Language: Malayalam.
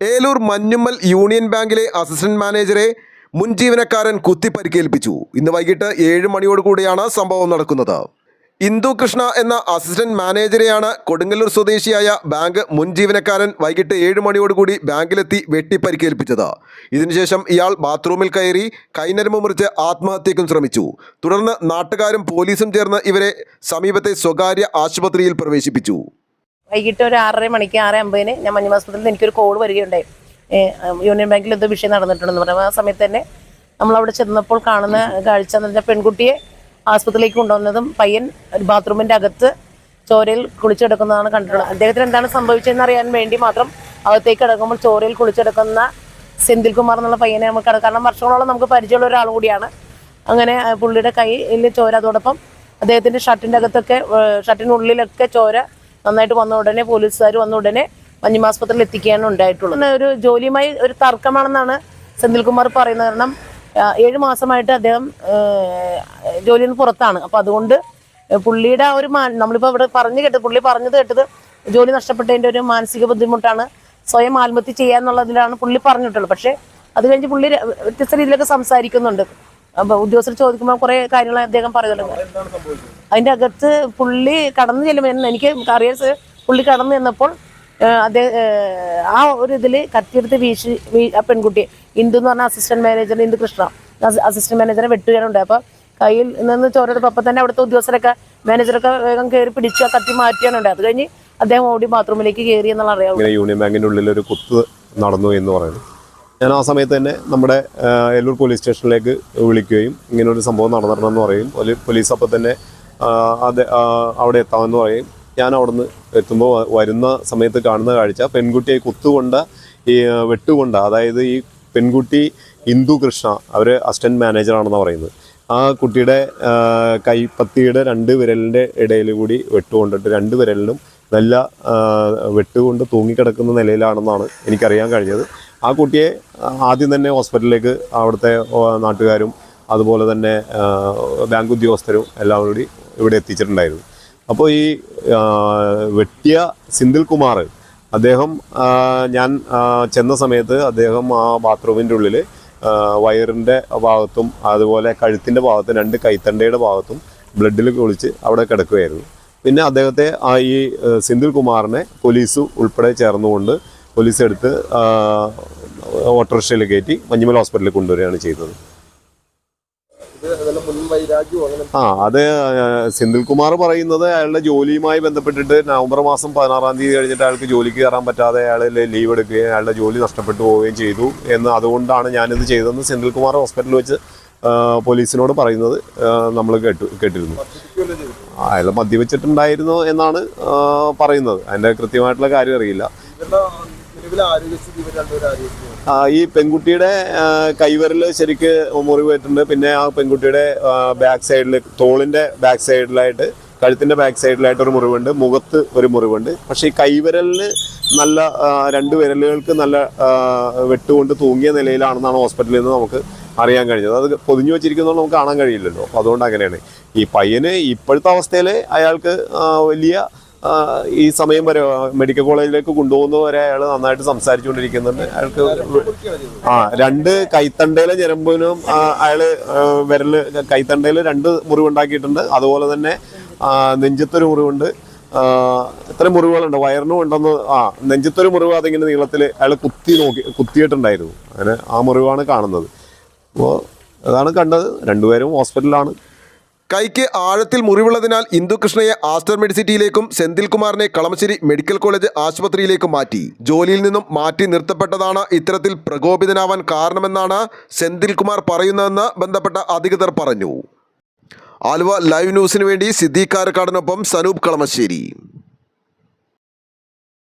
ഏലൂർ മഞ്ഞുമ്മൽ യൂണിയൻ ബാങ്കിലെ അസിസ്റ്റന്റ് മാനേജറെ മുൻ ജീവനക്കാരൻ കുത്തി പരിക്കേൽപ്പിച്ചു. ഇന്ന് വൈകിട്ട് 7 മണിയോടുകൂടിയാണ് സംഭവം നടക്കുന്നത്. ഇന്ദു കൃഷ്ണ എന്ന അസിസ്റ്റന്റ് മാനേജരെയാണ് കൊടുങ്ങല്ലൂർ സ്വദേശിയായ ബാങ്ക് മുൻ ജീവനക്കാരൻ വൈകിട്ട് 7 മണിയോടുകൂടി ബാങ്കിലെത്തി വെട്ടി പരിക്കേൽപ്പിച്ചത്. ഇതിനുശേഷം ഇയാൾ ബാത്റൂമിൽ കയറി കൈനരമ്പ് മുറിച്ച് ആത്മഹത്യയ്ക്കും ശ്രമിച്ചു. തുടർന്ന് നാട്ടുകാരും പോലീസും ചേർന്ന് ഇവരെ സമീപത്തെ സ്വകാര്യ ആശുപത്രിയിൽ പ്രവേശിപ്പിച്ചു. വൈകിട്ട് ഒരു 6:30 മണിക്ക് 6:50 ഞാൻ മഞ്ഞ ഹോസ്പിറ്റലിൽ എനിക്കൊരു കോൾ വരികയുണ്ടായി. യൂണിയൻ ബാങ്കിൽ എന്തോ വിഷയം നടന്നിട്ടുണ്ടെന്ന് പറഞ്ഞു. ആ സമയത്ത് തന്നെ നമ്മളവിടെ ചെന്നപ്പോൾ കാണുന്ന കാഴ്ച എന്ന് പറഞ്ഞാൽ പെൺകുട്ടിയെ ആസ്പത്രിയിലേക്ക് കൊണ്ടുവന്നതും പയ്യൻ ബാത്റൂമിൻ്റെ അകത്ത് ചോരയിൽ കുളിച്ചെടുക്കുന്നതാണ് കണ്ടിട്ടുള്ളത്. അദ്ദേഹത്തിന് എന്താണ് സംഭവിച്ചതെന്ന് അറിയാൻ വേണ്ടി മാത്രം അകത്തേക്ക് കിടക്കുമ്പോൾ ചോരയിൽ കുളിച്ചെടുക്കുന്ന സെന്തിൽ കുമാർ എന്നുള്ള പയ്യനെ നമുക്ക് കാരണം വർഷങ്ങളോളം നമുക്ക് പരിചയമുള്ള ഒരാൾ കൂടിയാണ്. അങ്ങനെ പുള്ളിയുടെ കയ്യിൽ ചോര, അതോടൊപ്പം അദ്ദേഹത്തിൻ്റെ ഷർട്ടിൻ്റെ അകത്തൊക്കെ ഷർട്ടിനുള്ളിലൊക്കെ ചോര നന്നായിട്ട് വന്ന ഉടനെ പോലീസുകാർ വന്ന ഉടനെ മഞ്ഞുമാസ്പത്രിയിൽ എത്തിക്കുകയാണ് ഉണ്ടായിട്ടുള്ളത്. ഒരു ജോലിയുമായി ഒരു തർക്കമാണെന്നാണ് സെന്തിൽകുമാർ പറയുന്നത്. കാരണം 7 മാസമായിട്ട് അദ്ദേഹം ജോലിയിൽ നിന്ന് പുറത്താണ്. അപ്പോൾ അതുകൊണ്ട് പുള്ളിയുടെ ആ ഒരു നമ്മളിപ്പോൾ ഇവിടെ പുള്ളി പറഞ്ഞത് കേട്ടത് ജോലി നഷ്ടപ്പെട്ടതിൻ്റെ ഒരു മാനസിക ബുദ്ധിമുട്ടാണ്, സ്വയം ആത്മഹത്യ ചെയ്യാന്നുള്ളതിലാണ് പുള്ളി പറഞ്ഞിട്ടുള്ളത്. പക്ഷേ അത് കഴിഞ്ഞ് പുള്ളി വ്യത്യസ്ത രീതിയിലൊക്കെ സംസാരിക്കുന്നുണ്ട്. അപ്പോൾ ഉദ്യോഗസ്ഥർ ചോദിക്കുമ്പോൾ കുറേ കാര്യങ്ങൾ അദ്ദേഹം പറയുന്നുണ്ട്. അതിൻ്റെ അകത്ത് പുള്ളി കടന്നു ചെല്ലുമ്പോൾ എനിക്ക് അറിയാൻ പുള്ളി കടന്നു ചെന്നപ്പോൾ അദ്ദേഹം ആ ഒരു ഇതിൽ കത്തിയെടുത്ത് വീശി ആ പെൺകുട്ടിയെ ഇന്ദു എന്ന് പറഞ്ഞ assistant manager, Indu Krishna assistant മാനേജറെ വെട്ടുകയാണുണ്ടായി. അപ്പോൾ കയ്യിൽ നിന്ന് ചോരത്തപ്പോൾ അപ്പം തന്നെ അവിടുത്തെ ഉദ്യോഗസ്ഥരൊക്കെ മാനേജറൊക്കെ വേഗം കയറി പിടിച്ച് ആ കത്തി മാറ്റിയാണുണ്ടായി. അത് കഴിഞ്ഞ് അദ്ദേഹം ഓടി ബാത്റൂമിലേക്ക് കയറി എന്നുള്ള അറിയാം. യൂണിയൻ ബാങ്കിൻ്റെ ഉള്ളിൽ ഒരു കുത്ത് നടന്നു എന്ന് പറയുന്നു. ഞാൻ ആ സമയത്ത് തന്നെ നമ്മുടെ ഏലൂർ പോലീസ് സ്റ്റേഷനിലേക്ക് വിളിക്കുകയും ഇങ്ങനൊരു സംഭവം നടന്നിട്ടുണ്ടെന്ന് പറയും. പോലീസ് അപ്പം തന്നെ അവിടെ എത്താമെന്ന് പറയും. ഞാൻ അവിടുന്ന് എത്തുമ്പോൾ വരുന്ന സമയത്ത് കാണുന്ന കാഴ്ച പെൺകുട്ടിയെ വെട്ടുകൊണ്ട, അതായത് ഈ പെൺകുട്ടി ഇന്ദു കൃഷ്ണ, അവർ അസിസ്റ്റന്റ് മാനേജറാണെന്നാണ് പറയുന്നത്. ആ കുട്ടിയുടെ കൈപ്പത്തിയുടെ 2 വിരലിൻ്റെ ഇടയിൽ കൂടി വെട്ടുകൊണ്ടിട്ട് 2 വിരലിനും നല്ല വെട്ടുകൊണ്ട് തൂങ്ങിക്കിടക്കുന്ന നിലയിലാണെന്നാണ് എനിക്കറിയാൻ കഴിഞ്ഞത്. ആ കുട്ടിയെ ആദ്യം തന്നെ ഹോസ്പിറ്റലിലേക്ക് അവിടുത്തെ നാട്ടുകാരും അതുപോലെ തന്നെ ബാങ്ക് ഉദ്യോഗസ്ഥരും എല്ലാം കൂടി ഇവിടെ എത്തിച്ചിട്ടുണ്ടായിരുന്നു. അപ്പോൾ ഈ വെട്ടിയ സെന്തിൽ കുമാർ, അദ്ദേഹം ഞാൻ ചെന്ന സമയത്ത് അദ്ദേഹം ആ ബാത്റൂമിൻ്റെ ഉള്ളിൽ വയറിൻ്റെ ഭാഗത്തും അതുപോലെ കഴുത്തിൻ്റെ ഭാഗത്തും 2 കൈത്തണ്ടയുടെ ഭാഗത്തും ബ്ലഡിൽ കുളിച്ച് അവിടെ കിടക്കുകയായിരുന്നു. പിന്നെ അദ്ദേഹത്തെ ഈ സെന്തിൽ കുമാറിനെ പോലീസ് ഉൾപ്പെടെ ചേർന്നുകൊണ്ട് പോലീസ് എടുത്ത് ഓട്ടോറിക്ഷയിൽ കയറ്റി മഞ്ഞുമൽ ഹോസ്പിറ്റലിൽ കൊണ്ടുവരികയാണ് ചെയ്തത്. അത് സെന്തിൽകുമാർ പറയുന്നത് അയാളുടെ ജോലിയുമായി ബന്ധപ്പെട്ടിട്ട് നവംബർ മാസം 16-ാം തീയതി കഴിഞ്ഞിട്ട് അയാൾക്ക് ജോലിക്ക് കയറാൻ പറ്റാതെ അയാൾ ലീവ് എടുക്കുകയും അയാളുടെ ജോലി നഷ്ടപ്പെട്ടു പോവുകയും ചെയ്തു എന്ന്, അതുകൊണ്ടാണ് ഞാനിത് ചെയ്തതെന്ന് സെന്തിൽകുമാർ ഹോസ്പിറ്റലിൽ വെച്ച് പോലീസിനോട് പറയുന്നത് നമ്മൾ കേട്ടിരുന്നു. അയാൾ മദ്യവെച്ചിട്ടുണ്ടായിരുന്നു എന്നാണ് പറയുന്നത്. അതിൻ്റെ കൃത്യമായിട്ടുള്ള കാര്യം അറിയില്ല. ഈ പെൺകുട്ടിയുടെ കൈവിരൽ ശരിക്ക് മുറിവേറ്റിട്ടുണ്ട്. പിന്നെ ആ പെൺകുട്ടിയുടെ ബാക്ക് സൈഡിൽ, തോളിൻ്റെ ബാക്ക് സൈഡിലായിട്ട്, കഴുത്തിൻ്റെ ബാക്ക് സൈഡിലായിട്ട് ഒരു മുറിവുണ്ട്, മുഖത്ത് ഒരു മുറിവുണ്ട്. പക്ഷേ ഈ കൈവിരലിന് നല്ല 2 വിരലുകൾക്ക് നല്ല വെട്ടുകൊണ്ട് തൂങ്ങിയ നിലയിലാണെന്നാണ് ഹോസ്പിറ്റലിൽ നിന്ന് നമുക്ക് അറിയാൻ കഴിഞ്ഞത്. അത് പൊതിഞ്ഞു വെച്ചിരിക്കുന്നതുകൊണ്ട് നമുക്ക് കാണാൻ കഴിയില്ലല്ലോ. അപ്പോൾ അതുകൊണ്ട് അങ്ങനെയാണ്. ഈ പയ്യന് ഇപ്പോഴത്തെ അവസ്ഥയിൽ അയാൾക്ക് വലിയ ഈ സമയം വരെ മെഡിക്കൽ കോളേജിലേക്ക് കൊണ്ടുപോകുന്നവരെ അയാൾ നന്നായിട്ട് സംസാരിച്ചുകൊണ്ടിരിക്കുന്നുണ്ട്. അയാൾക്ക് 2 കൈത്തണ്ടയിലെ ഞരമ്പിനും അയാള് കൈത്തണ്ടയിൽ 2 മുറിവുണ്ടാക്കിയിട്ടുണ്ട്. അതുപോലെ തന്നെ നെഞ്ചത്തൊരു മുറിവുണ്ട്. ഇത്ര മുറിവുകളുണ്ട്, വയറിനും ഉണ്ടെന്ന്. നെഞ്ചത്തൊരു മുറിവ് അതിങ്ങനെ നീളത്തിൽ അയാൾ കുത്തിയിട്ടുണ്ടായിരുന്നു. അങ്ങനെ ആ മുറിവാണ് കാണുന്നത്. അപ്പോൾ അതാണ് കണ്ടത്. 2 പേരും ഹോസ്പിറ്റലിലാണ്. കൈക്ക് ആഴത്തിൽ മുറിവുള്ളതിനാൽ ഇന്ദുകൃഷ്ണയെ ആസ്റ്റർ മെഡിസിറ്റിയിലേക്കും സെന്തിൽകുമാറിനെ കളമശ്ശേരി മെഡിക്കൽ കോളേജ് ആശുപത്രിയിലേക്കും മാറ്റി. ജോലിയിൽ നിന്നും മാറ്റി നിർത്തപ്പെട്ടതാണ് ഇത്തരത്തിൽ പ്രകോപിതനാവാൻ കാരണമെന്നാണ് സെന്തിൽകുമാർ പറയുന്നതെന്ന് ബന്ധപ്പെട്ട അധികൃതർ പറഞ്ഞു. ആലുവ ലൈവ് ന്യൂസിനു വേണ്ടി സിദ്ദീഖ് കാരക്കാടിനൊപ്പം സനൂപ് കളമശ്ശേരി.